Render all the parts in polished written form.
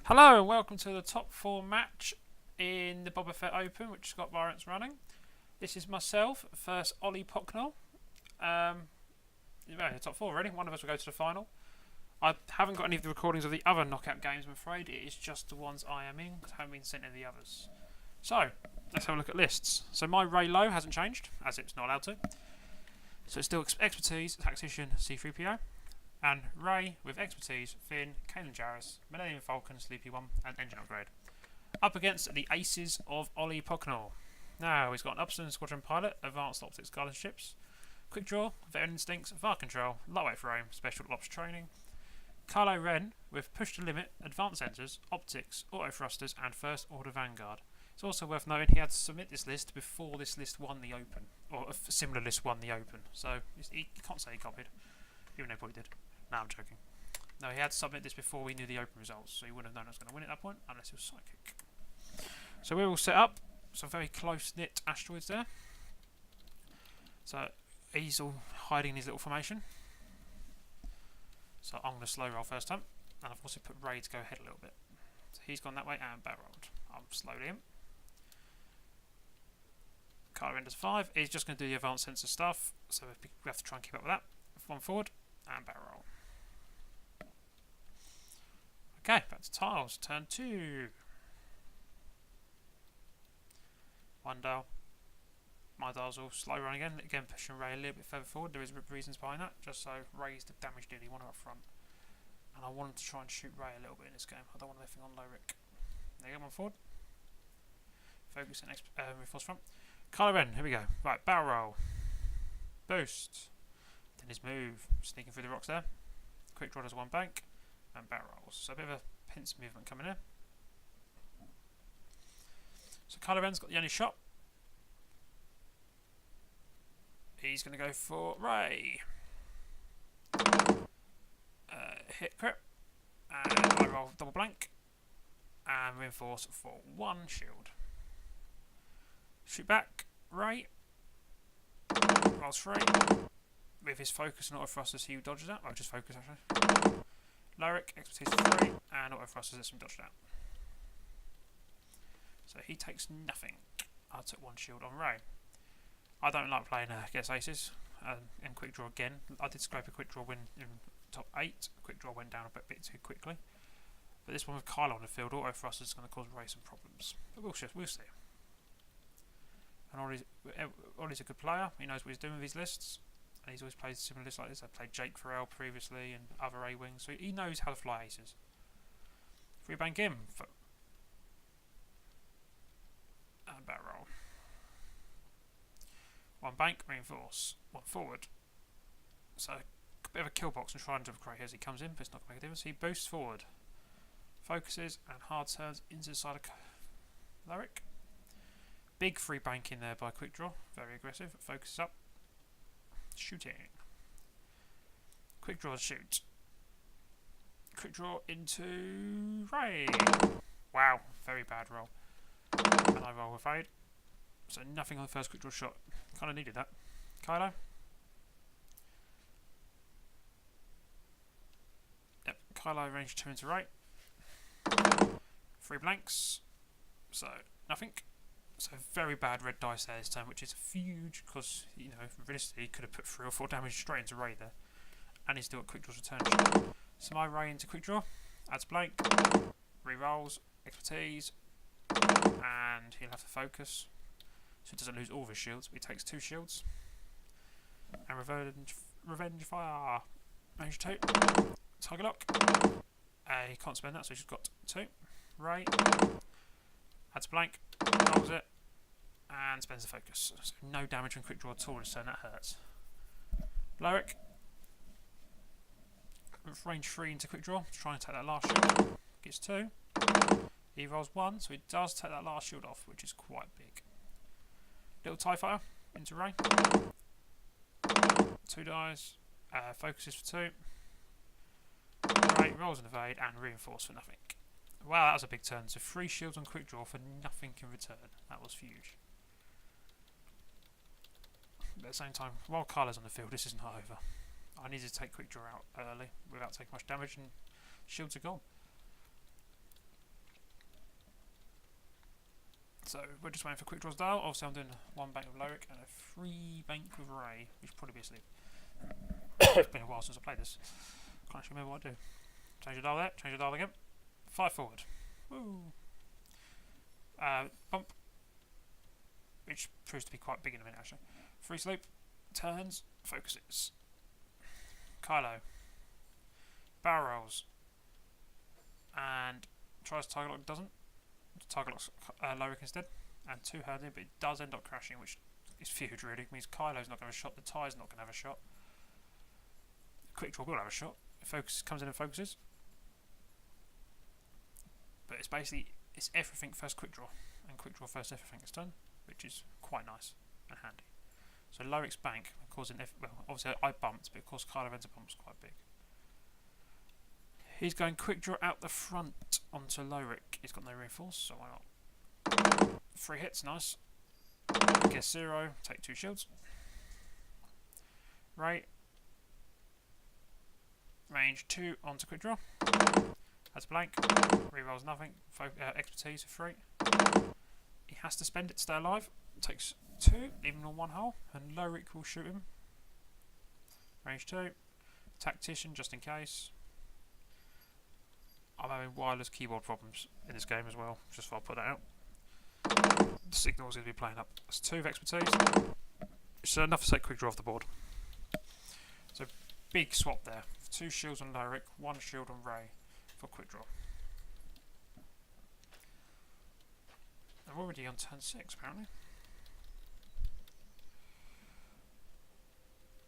Hello and welcome to the top 4 match in the Boba Fett Open, which Scott Barrett's running. This is myself, first Ollie Pocknell. The top 4 already, one of us will go to the final. I haven't got any of the recordings of the other knockout games, I'm afraid. It is just the ones I am in, because I haven't been sent any of the others. So, let's have a look at lists. So my Rey Low hasn't changed, as it's not allowed to. So it's still Expertise, Tactician, C3PO. And Rey with Expertise, Finn, Kanan Jarrus, Millennium Falcon, Sleepy One, and Engine Upgrade. Up against the Aces of Ollie Pocknell. Now, he's got an Upson Squadron Pilot, Advanced Optics Guardian Ships, Quick Draw, Veteran Instincts, VAR Control, Lightweight Frame, Special Ops Training, Kylo Ren with Push to Limit, Advanced Sensors, Optics, Auto Thrusters, and First Order Vanguard. It's also worth noting he had to submit this list before this list won the Open, or a similar list won the Open, so he can't say he copied, even though he probably did. No, I'm joking. No, he had to submit this before we knew the Open results, so he wouldn't have known I was going to win at that point, unless he was psychic. So we're all set up. Some very close-knit asteroids there. So he's all hiding in his little formation. So I'm going to slow roll first time, and I've also put Rey to go ahead a little bit. So he's gone that way and back rolled. I'm slowly in. Kylo Ren does 5. He's just going to do the advanced sensor stuff, so we have to try and keep up with that. One forward and back roll. Okay, back to tiles. Turn 2. One dial. My dial's all slow run again. Again, pushing Rey a little bit further forward. There is reasons behind that, just so Rey's the damage dealer. You want her up front. And I want him to try and shoot Rey a little bit in this game. I don't want anything on low Rick. There you go, one forward. Focus and reinforce front. Kylo Ren, here we go. Right, barrel roll. Boost. Then his move. Sneaking through the rocks there. Quick draw does one bank. And barrel rolls. So a bit of a pincer movement coming in. So Kylo Ren's got the only shot. He's going to go for Rey. Hit crit. And I roll double blank. And reinforce for 1 shield. Shoot back. Rey. Rolls free. With his focus and auto thrusters, he dodges that. Oh, just focus actually. Lyric, expertise for 3. And auto thrusters lets him dodge that. So he takes nothing. I took 1 shield on Rey. I don't like playing against Aces. And quick draw again. I did scrape a quick draw win in top 8. Quick draw went down a bit too quickly. But this one with Kylo on the field, auto thrusters is going to cause Rey some problems. But we'll see. And Ollie's a good player. He knows what he's doing with his lists. And he's always played similar lists like this. I played Jake Farrell previously and other A-Wings. So he knows how to fly Aces. 3 bank him. And back roll. 1 bank, reinforce. 1 forward. So a bit of a kill box and trying to create as he comes in, but it's not going to make a difference. He boosts forward. Focuses and hard turns into the side of Lyric. Big free bank in there by quick draw. Very aggressive. Focuses up. Shooting. Quick draw shoot. Quick draw into Rey. Wow, very bad roll. And I roll with fade. So nothing on the first quick draw shot. Kind of needed that. Kylo. Yep, Kylo range 2 into Rey. 3 blanks. So nothing. So very bad red dice there this time, which is huge because, you know, realistically he could have put 3 or 4 damage straight into Rey there. And he's still got quick draw's return. So my Rey into quick draw. Adds blank. Re-rolls. Expertise. And he'll have to focus. So he doesn't lose all of his shields, but he takes 2 shields. And revenge fire. Range 2. Target lock. He can't spend that, so he's just got 2. Rey. Adds blank. Rolls it. And spends the focus. So no damage from quick draw at all this turn, that hurts. Lyric. Range 3 into quick draw. Try and take that last shield. Gets 2. He rolls 1, so he does take that last shield off, which is quite big. Little TIE Fighter into Rey. 2 dies. Focuses for 2. Rey rolls an evade and reinforce for nothing. Wow, that was a big turn. So 3 shields on quick draw for nothing in return. That was huge. But at the same time, while Kylo's on the field, this isn't over. I needed to take quick draw out early without taking much damage, and shields are gone. So we're just waiting for quick draws dial. Obviously I'm doing 1 bank with Lyric and a 3 bank with Rey, which should probably be asleep. It's been a while since I played this. Can't actually remember what I do. Change your dial there, change your dial again. 5 forward. Woo! Bump. Which proves to be quite big in a minute actually. 3 sleep. Turns. Focuses. Kylo. Barrel rolls. And tries target lock, doesn't. Target locks Lyric instead. And 2 herding, but it does end up crashing, which is huge really. It means Kylo's not going to have a shot, the Tie's not going to have a shot. Quick draw will have a shot. Focus comes in and focuses. But it's basically, it's everything first quick draw. And quick draw first everything is done, which is quite nice and handy. So Lyric's bank causing, well, obviously I bumped, but of course Kylo ends up bump's quite big. He's going quick draw out the front onto Lyric. He's got no reinforce, so why not? 3 hits, nice. Guess 0, take 2 shields. Rey. Range 2 onto quick draw. Has a blank. Rerolls nothing. Expertise for 3. He has to spend it to stay alive. Takes 2, even on 1 hole, and Lyric will shoot him. Range 2. Tactician, just in case. I'm having wireless keyboard problems in this game as well, just thought I'd put that out. The signal's going to be playing up. That's 2 of expertise. It's enough to take quick draw off the board. So big swap there. 2 shields on Lyric, 1 shield on Rey for quick draw. They're already on turn 6 apparently.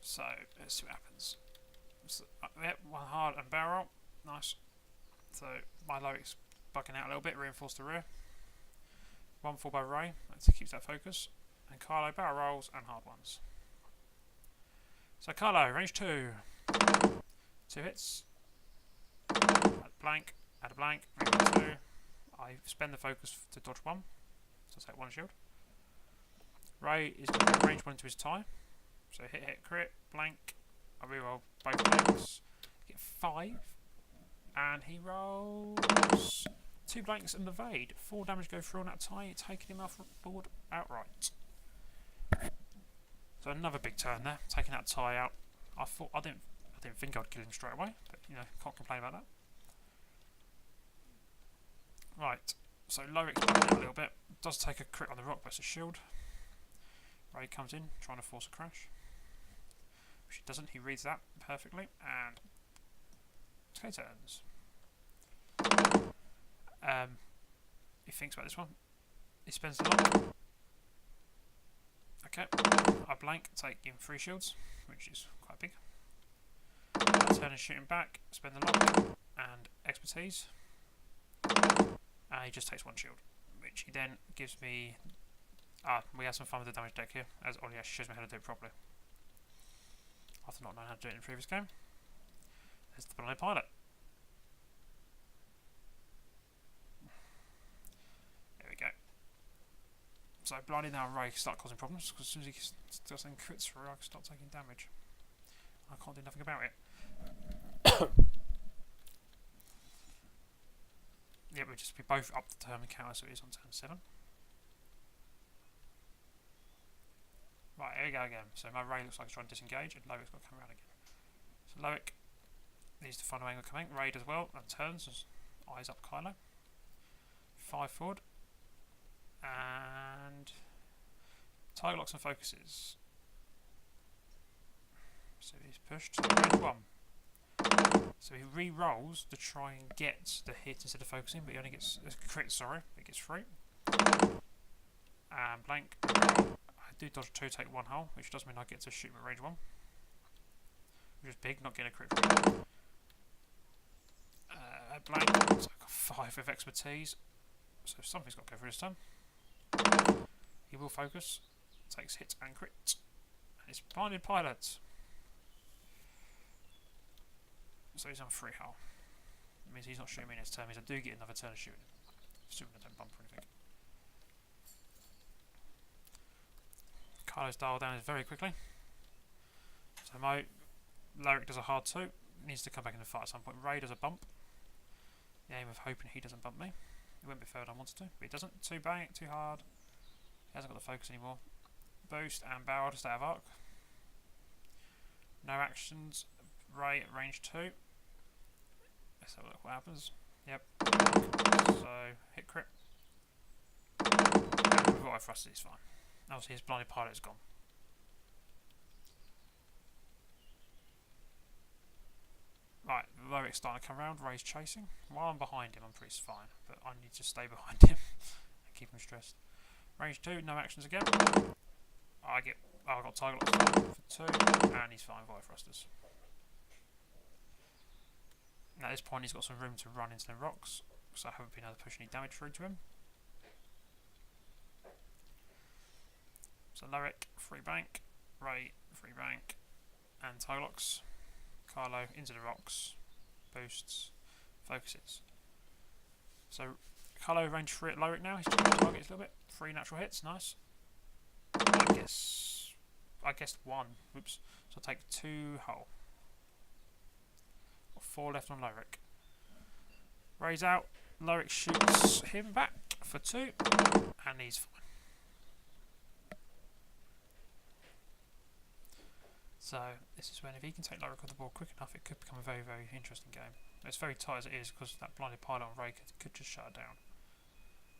So let's see what happens. So, yep, 1 hard and barrel. Nice. So my Lyric's bugging out a little bit, reinforce the rear. 1 full by Rey, that keeps that focus. And Kylo barrel rolls and hard ones. So Kylo, range 2. 2 hits. Add a blank, add a blank, range 2. I spend the focus to dodge 1. So take 1 shield. Rey is going to range 1 into his tie. So hit, crit, blank. I reroll both blanks. Get 5. And he rolls 2 blanks and evade. 4 damage go through on that tie, taking him off board outright. So another big turn there, taking that tie out. I didn't think I'd kill him straight away, but you know, can't complain about that. Right, so Lyric's backing out a little bit. Does take a crit on the rock, but it's a shield. Rey comes in, trying to force a crash. Which he doesn't, he reads that perfectly, and 2 turns. He thinks about this one. He spends the lock. Okay, I blank, take in 3 shields, which is quite big. Turn and shoot him back, spend the lock, and expertise. And he just takes 1 shield, which he then gives me. We have some fun with the damage deck here, as Ollie actually shows me how to do it properly. After not knowing how to do it in the previous game. There's the blind pilot. There we go. So blinding now Rey can start causing problems, because as soon as he starts getting crits through, I can start taking damage. I can't do nothing about it. Yeah, we'll just be both up the turn and counter, so it is on turn 7. Right, here we go again. So my Rey looks like he's trying to disengage, and Lyric's got to come around again. So Lyric needs to find a angle coming. Rey does well, and turns, eyes up Kylo. 5 forward. And target locks and focuses. So he's pushed. So range 1. So he re-rolls to try and get the hit instead of focusing, but he only gets a crit, sorry. It gets 3. And blank. I do dodge 2, take 1 hole, which does mean I get to shoot him at range 1. Which is big, not getting a crit for him. Blank, so I've got 5 of expertise. So something's got to go through this time. He will focus, takes hit and crit. And it's blinded pilot. So he's on 3 hole. It means he's not shooting me next turn, means I do get another turn of shooting. Assuming I don't bump or anything. Kylo's dial down very quickly. So my Lyric does a hard 2, needs to come back in the fight at some point. Rey does a bump. The aim of hoping he doesn't bump me. It went a bit further than I wanted to, but he doesn't. Too bang, too hard. He hasn't got the focus anymore. Boost and barrel to stay out of arc. No actions. Rey at range 2. Let's have a look what happens. Yep. So, hit crit. And with what I thrusted, he's fine. Obviously, his blinded pilot is gone. Right, Loric's starting to come around. Rey's chasing. While I'm behind him, I'm pretty fine, but I need to stay behind him and keep him stressed. Range 2, no actions again. I got Tiger Lock for 2, and he's fine with thrusters. At this point, he's got some room to run into the rocks, so I haven't been able to push any damage through to him. So Loric, free bank, Rey, free bank, and Tiger Locks. Carlo into the rocks, boosts, focuses. So Carlo range 3 at Loric now. He's trying to target a little bit. 3 natural hits, nice. I guess 1. Oops. So I'll take 2 hull. 4 left on Loric. Rey's out. Loric shoots him back for 2, and he's fine. So this is when, if he can take Loric off the board quick enough, it could become a very, very interesting game. It's very tight as it is because that blinded pilot on Rey could just shut it down.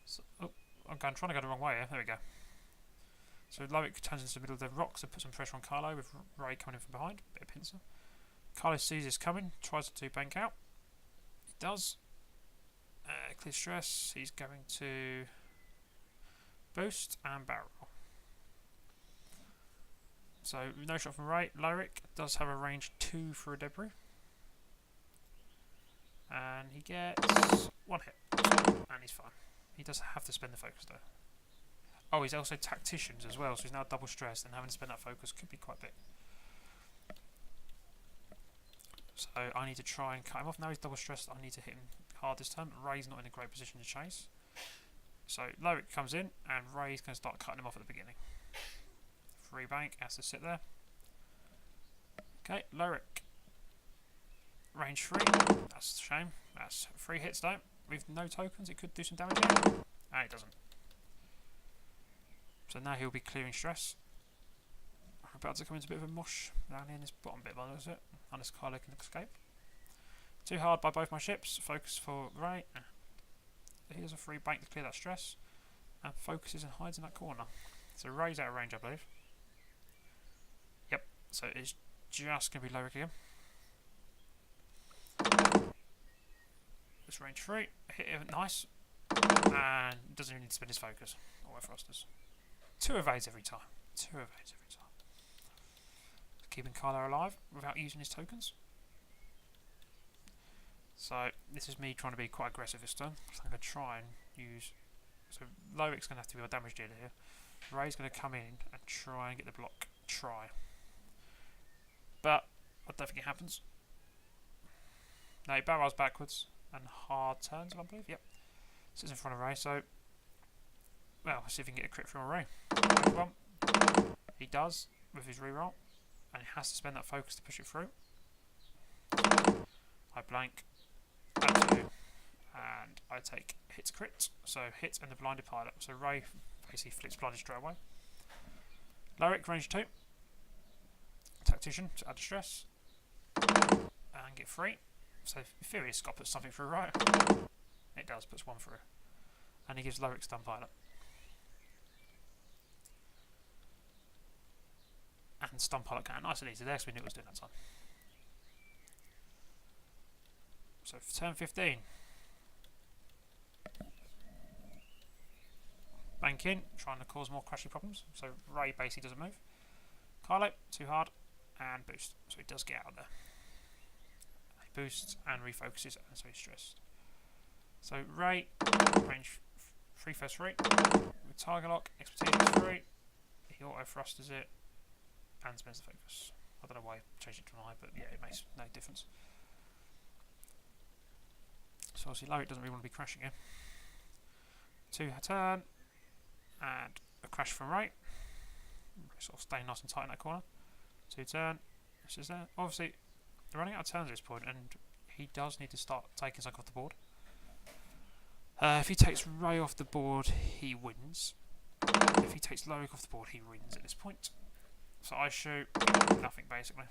So, oh, I'm trying to go the wrong way here. There we go. So Loric turns into the middle of the rocks and puts some pressure on Carlo with Rey coming in from behind. Bit of pincer. Carlo sees this coming, tries to bank out. He does. Clear stress. He's going to boost and barrel. So no shot from Rey. Loric does have a range 2 for a debris. And he gets 1 hit. And he's fine. He does have to spend the focus though. Oh, he's also tacticians as well, so he's now double stressed, and having to spend that focus could be quite big. So I need to try and cut him off. Now he's double stressed, I need to hit him hard this time. Rey's not in a great position to chase. So Loric comes in, and Rey's going to start cutting him off at the beginning. Free bank, has to sit there. Okay, Loric. Range 3. That's a shame. That's 3 hits though. With no tokens, it could do some damage here. And it doesn't. So now he'll be clearing stress. We're about to come into a bit of a mush down here in this bottom bit by the looks of it. Unless Carlo can escape. Too hard by both my ships. Focus for Rey. Here's a free bank to clear that stress. And focuses and hides in that corner. So Rey's out of range, I believe. Yep, so it's just going to be Loric again. This range 3. Hit him, nice. And doesn't even need to spend his focus. Or thrusters. 2 evades every time. 2 evades every time. Keeping Carlo alive without using his tokens. So this is me trying to be quite aggressive this turn. So I'm going to try and use. So Loric's going to have to be our damage dealer here. Rey's going to come in and try and get the block. Try. But I don't think it happens. No, he barrels backwards and hard turns, I believe. Yep. Sits in front of Rey. So, well, let's see if we can get a crit from Rey. One. He does with his reroll, and he has to spend that focus to push it through. I blank. Add 2. And I take hits crit. So hit and the blinded pilot. So Rey basically flips blinded straight away. Loric range 2. Tactician to add stress. And get 3. So in theory it's got to put something through, right? It does, puts 1 through. And he gives Loric stun pilot. And stun pilot can nice and easy there, because we knew it was doing that time. So for turn 15. Bank in, trying to cause more crashy problems. So Rey basically doesn't move. Carlo, too hard, and boost. So he does get out of there. He boosts and refocuses, and so he's stressed. So Rey, range 3 first 3. With target lock, expertise 3. He auto thrusters it, and spends the focus. I don't know why I changed it to an eye, but yeah, it makes no difference. So obviously Loric doesn't really want to be crashing here. 2 turn, and a crash from Rey. Sort of staying nice and tight in that corner. 2 turn, this is there. Obviously, they're running out of turns at this point, and he does need to start taking something off the board. If he takes Rey off the board, he wins. If he takes Lowick off the board, he wins at this point. So I shoot nothing basically.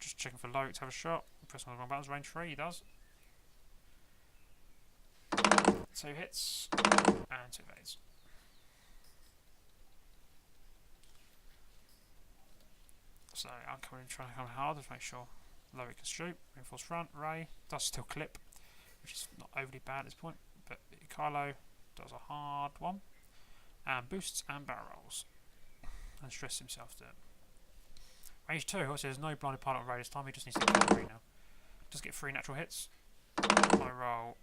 Just checking for Lowick to have a shot. Press on the wrong buttons. Range 3, he does. 2 hits and 2 evades. So I'm coming in trying to come hard to make sure Lowick can shoot. Reinforce front. Rey does still clip, which is not overly bad at this point. But Kylo does a hard one. And boosts and barrel rolls. And stresses himself to it. Range 2, obviously there's no blinded pilot on Rey this time, he just needs to get 3 now. Does get 3 natural hits. I roll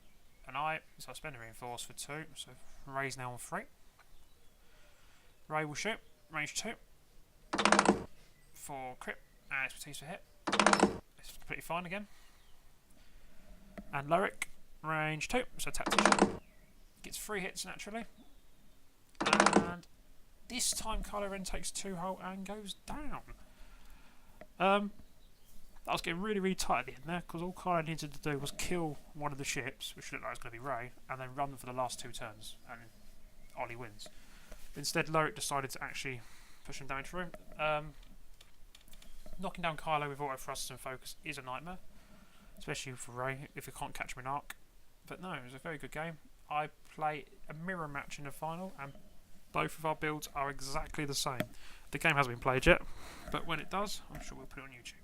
an eye, so I spend a reinforce for 2, so Rey's now on 3. Rey will shoot, range 2. For crit, and expertise for hit. It's completely fine again. And Lowick, range 2, so tactician. Gets 3 hits naturally. And this time Kylo Ren takes 2 hull and goes down. That was getting really tight at the end there, because all Kylo needed to do was kill one of the ships, which looked like it was going to be Rey, and then run for the last 2 turns, and Ollie wins. Instead, Lowick decided to actually push him damage through. Knocking down Kylo with auto thrusters and focus is a nightmare, especially for Rey if you can't catch him in arc. But no, it was a very good game. I play a mirror match in the final, and both of our builds are exactly the same. The game hasn't been played yet, but when it does, I'm sure we'll put it on YouTube.